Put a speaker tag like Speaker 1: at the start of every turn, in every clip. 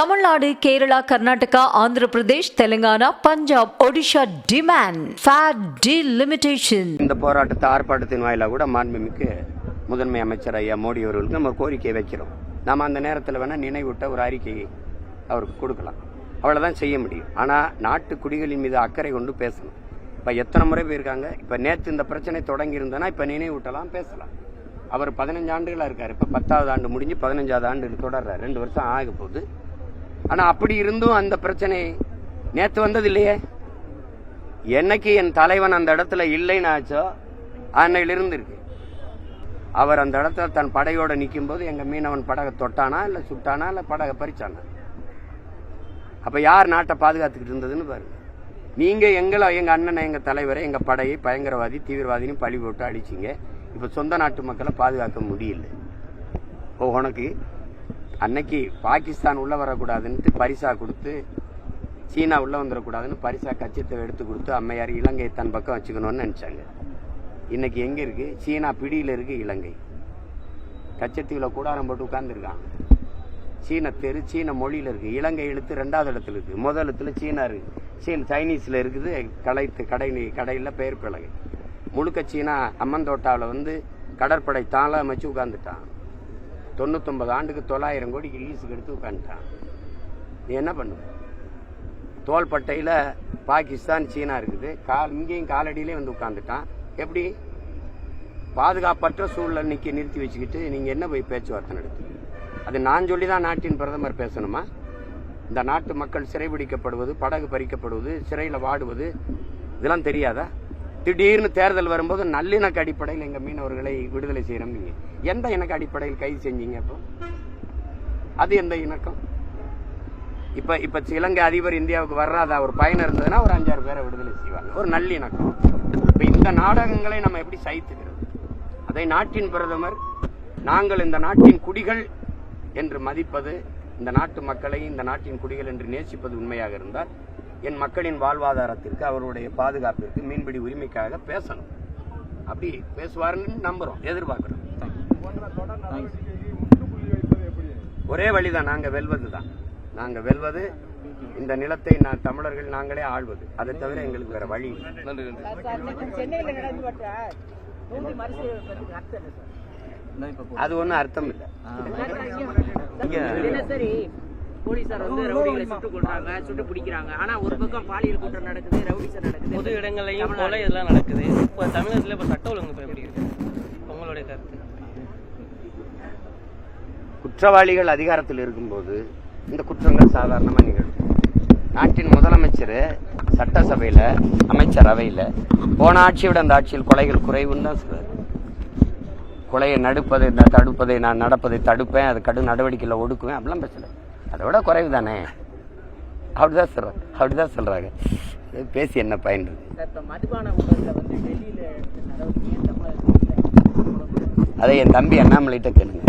Speaker 1: Tamil Nadu, Kerala, Karnataka, Andhra Pradesh, Telangana, Punjab, Odisha demand fair delimitation.
Speaker 2: இந்த போராட்டத்தை ஆர்ப்பாட்டத்தின் வாயிலாக கூட மாண்புமிகு முதன்மை அமைச்சர் ஐயா மோடி அவர்களுக்கு நம்ம கோரிக்கை வைக்கிறோம். நாம் அந்த நேரத்தில் வேணால் நினைவூட்ட ஒரு அறிக்கையை அவருக்கு கொடுக்கலாம், அவ்வளோதான் செய்ய முடியும். ஆனால் நாட்டு குடிகளின் மீது அக்கறை கொண்டு பேசணும். இப்போ எத்தனை முறை போயிருக்காங்க. இப்போ நேற்று இந்த பிரச்சனை தொடங்கி இருந்தனா இப்போ நினைவூட்டலாம், பேசலாம். அவர் 15 ஆண்டுகளாக இருக்கார். இப்போ 10வது ஆண்டு முடிஞ்சு 15வது ஆண்டு தொடர்றார். 2 வருஷம் ஆக போகுது. ஆனால் அப்படி இருந்தும் அந்த பிரச்சனை நேற்று வந்தது இல்லையே. என்னைக்கு என் தலைவன் அந்த இடத்துல இல்லைன்னு ஆச்சோ அன்னையிலிருந்து இருக்கு. அவர் அந்த இடத்துல தன் படையோட நிற்கும் போது எங்க மீனவன் படகை தொட்டானா இல்லை சுட்டானா இல்லை படகை பறிச்சானா? அப்ப யார் நாட்டை பாதுகாத்துக்கிட்டு இருந்ததுன்னு பாருங்க. நீங்க எங்க அண்ணனை, எங்க தலைவரை, எங்க படையை பயங்கரவாதி தீவிரவாதின்னு பழி போட்டு அடிச்சிங்க. இப்ப சொந்த நாட்டு மக்களை பாதுகாக்க முடியல. உனக்கு அன்னைக்கு பாகிஸ்தான் உள்ள வரக்கூடாதுன்னு பரிசா கொடுத்து, சீனா உள்ள வந்துடக்கூடாதுன்னு பரிசா கச்சத்தை எடுத்து கொடுத்து அம்மையார் இலங்கையை தன் பக்கம் வச்சுக்கணும்னு நினைச்சாங்க. இன்னைக்கு எங்க இருக்கு? சீனா பிடியில இருக்கு இலங்கை. கச்சத்தீவுல கூடாரம் போட்டு உட்கார்ந்துருக்காங்க. சீன தெரு சீன மொழியில இருக்கு. இலங்கை எழுத்து 2வது இடத்துல இருக்கு. முதல் இடத்துல சீனா இருக்கு. சைனீஸ்ல இருக்குது. கடையில பெயர் பலகை முழுக்க சீனா அம்மந்தோட்டாவில் கடற்படை தாள அமைச்சு உட்கார்ந்துட்டான். 99 ஆண்டுக்கு 900 கோடிக்கு லீஸுக்கு எடுத்து உட்காந்துட்டான். என்ன பண்ணும்? தோள்பட்டையில் பாகிஸ்தான் சீனா இருக்குது. இங்கேயும் காலடியிலே உட்காந்துட்டான். எப்படி? பாதுகாப்பற்ற சூழலை நிறுத்தி வச்சுக்கிட்டு நீங்க என்ன போய் பேச்சுவார்த்தை நடத்துவீங்க? அது நான் சொல்லிதான் நாட்டின் பிரதமர் பேசணுமா? இந்த நாட்டு மக்கள் சிறைபிடிக்கப்படுவது, படகு பறிக்கப்படுவது, சிறையில் வாடுவது, இதெல்லாம் தெரியாதா? திடீர்னு தேர்தல் வரும்போது நல்லிணக்க அடிப்படையில் எங்க மீனவர்களை விடுதலை செய்யணும். நீங்க எந்த இணக்க அடிப்படையில் கைது செஞ்சீங்க? அப்போ அது எந்த இணக்கம்? இப்ப இலங்கை அதிபர் இந்தியாவுக்கு வர்றாதா? ஒரு பயணம் இருந்ததுன்னா ஒரு 5-6 பேரை விடுதலை செய்வாங்க. ஒரு நல்லிணக்கம். இப்ப இந்த நாடகங்களை நம்ம எப்படி சகித்துக்கிறது? அதை நாட்டின் பிரதமர் நாங்கள் இந்த நாட்டின் குடிகள் என்று மதிப்பது, இந்த நாட்டு மக்களை இந்த நாட்டின் குடிகள் என்று நேசிப்பது உண்மையாக இருந்தால் என் மக்களின் வாழ்வாதாரத்திற்கு, அவருடைய பாதுகாப்பிற்கு, மீன்பிடி உரிமைக்காக பேசணும். அப்படி பேசுவாருன்னு நம்புறோம், எதிர்பார்க்கிறோம். ஒரே வழிதான், நாங்க வெல்வதுதான். நாங்க வெல்வது இந்த நிலத்தை தமிழர்கள் நாங்களே ஆள்வது. அதை தவிர எங்களுக்கு வேற வழி. அது ஒன்றும் அர்த்தம் இல்லை.
Speaker 3: போலீசார் ரவுடிகளை சுட்டு கொள்றாங்க, சுட்டு பிடிக்கிறாங்க. ஆனா ஒரு பக்கம் பாலியல் குற்றம் நடக்குது, ரவுடிசம் நடக்குது, பொது இடங்களையும் போல இதெல்லாம் நடக்குது. இப்போ தமிழகத்துல இப்ப சட்ட ஒழுங்கு எப்படி இருக்கு? உங்களுடைய கருத்து?
Speaker 2: குற்றவாளிகள் அதிகாரத்தில் இருக்கும்போது இந்த குற்றங்கள் சாதாரணமா நிகழும். நாட்டின் முதலமைச்சர் சட்டசபையில, அமைச்சரவையில போன ஆட்சியோட அந்த ஆட்சியில் கொலைகள் குறைவுன்னு தான் சொல்றாரு. கொலையை தடுப்பதை நான் நடப்பதை தடுப்பேன், அது கடும் நடவடிக்கையில் ஒடுக்குவேன், அப்படிலாம் பேசல. அதோட குறைவு தானே, அப்படிதான் சொல்றாங்க. பேசி என்ன பயன்? அதை என் தம்பி அண்ணாமலைகிட்ட கேளுங்க.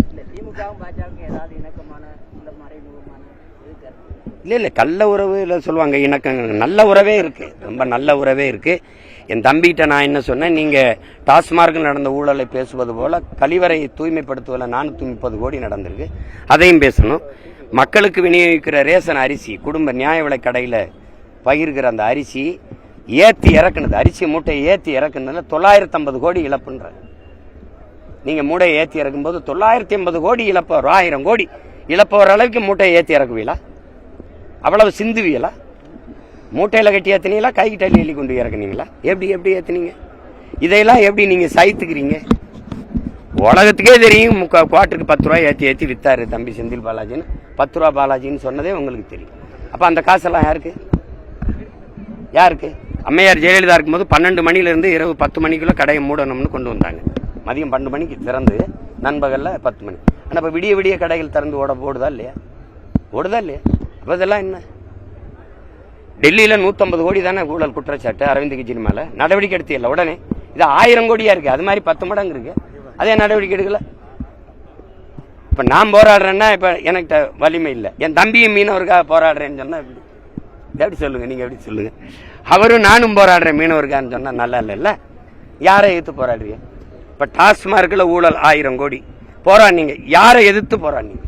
Speaker 2: இல்ல கள்ள உறவு இல்ல சொல்லுவாங்க, இணக்கங்கள். நல்ல உறவே இருக்கு, ரொம்ப நல்ல உறவே இருக்கு. என் தம்பிகிட்ட நான் என்ன சொன்னேன், நீங்க டாஸ்மார்க்கில் நடந்த ஊழலை பேசுவது போல கழிவறை தூய்மைப்படுத்துவதில் 430 கோடி நடந்திருக்கு, அதையும் பேசணும். மக்களுக்கு விநியோகிக்கிற ரேசன் அரிசி, குடும்ப நியாய விலை கடையில் பகிர்கிற அந்த அரிசி ஏற்றி இறக்குனது, அரிசி மூட்டையை ஏற்றி இறக்குனதுல 950 கோடி இழப்புன்ற. நீங்க மூடையை ஏற்றி இறக்கும் போது 980 கோடி இழப்பவர், 1000 கோடி இழப்பவர் அளவுக்கு மூட்டையை ஏற்றி இறக்குவீங்களா? அவ்வளவு சிந்துவீங்களா? மூட்டையில கட்டி ஏத்தினீங்களா? கைகிட்ட எழுதி கொண்டு இறக்குனீங்களா? எப்படி ஏத்தினீங்க? இதையெல்லாம் எப்படி நீங்க சகித்துக்கிறீங்க? உலகத்துக்கே தெரியும். குவார்ட்டருக்கு 10 ரூபாய் ஏற்றி வித்தாரு தம்பி செந்தில் பாலாஜின்னு. 10 ரூபா பாலாஜின்னு சொன்னதே உங்களுக்கு தெரியும். அப்ப அந்த காசெல்லாம் யாருக்கு? அம்மையார் ஜெயலலிதா இருக்கும்போது 12 மணிலிருந்து இரவு 10 மணிக்குள்ள கடையை மூடணும்னு கொண்டு வந்தாங்க. மதியம் 12 மணிக்கு திறந்து நண்பகல்ல 10 மணி. ஆனா இப்ப விடிய கடைகள் திறந்து ஓடுதா இல்லையா? அப்ப இதெல்லாம் என்ன? டெல்லியில 150 கோடி தானே ஊழல் குற்றச்சாட்டு அரவிந்த் கெஜ்ரிவால். நடவடிக்கை எடுத்தியல்ல உடனே. இது 1000 கோடியா இருக்கு. அது மாதிரி 10 மடங்கு இருக்கு. அதே நடவடிக்கை எடுக்கல. இப்ப நான் போராடுறேன்னா இப்ப எனக்கு வலிமை இல்லை. என் தம்பியும் மீனவருக்காக போராடுறேன்னு சொன்னா எப்படி சொல்லுங்க? நீங்க எப்படி சொல்லுங்க? அவரும் நானும் போராடுறேன் மீனவருக்கான்னு சொன்னா நல்லா இல்ல. யாரை எதிர்த்து போராடுறீங்க? இப்ப டாஸ்மார்க்ல ஊழல் 1000 கோடி போராடினீங்க. யாரை எதிர்த்து போராடினீங்க?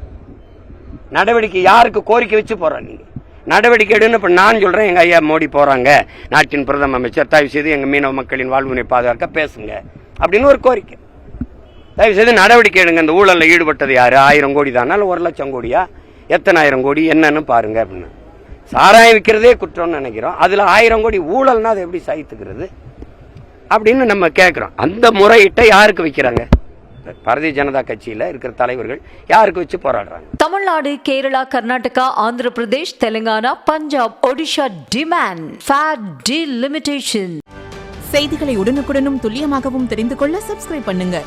Speaker 2: நடவடிக்கை யாருக்கு கோரிக்கை வச்சு போறோம்? நீங்க நடவடிக்கை எடுன்னு இப்ப நான் சொல்றேன். எங்க ஐயா மோடி போறாங்க, நாட்டின் பிரதம அமைச்சர், தயவு செய்து எங்க மீனவ மக்களின் வாழ்வினை பாதுகாக்க பேசுங்க அப்படின்னு ஒரு கோரிக்கை. தயவு செய்து நடவடிக்கை எடுங்க. இந்த ஊழல்ல ஈடுபட்டது யாரு? 1000 கோடி தானா, 1,00,000 கோடியா, எத்தனை 1000 கோடி என்னன்னு பாருங்க அப்படின்னு. சாராயம் விற்கிறதே குற்றம்னு நினைக்கிறோம், அதுல 1000 கோடி ஊழல்னா அதை எப்படி சகித்துக்கிறது அப்படின்னு நம்ம கேட்கிறோம். அந்த முறையிட்ட யாருக்கு வைக்கிறாங்க? பாரதிய ஜனதா கட்சியில இருக்கிற தலைவர்கள் யாருக்கு வச்சு போராடுறாங்க?
Speaker 1: Tamil Nadu, Kerala, Karnataka, Andhra Pradesh, Telangana, Punjab, Odisha demand fair delimitation.
Speaker 4: செய்திகளை உடனுக்குடனும் துல்லியமாகவும் தெரிந்து கொள்ள சப்ஸ்கிரைப் பண்ணுங்க.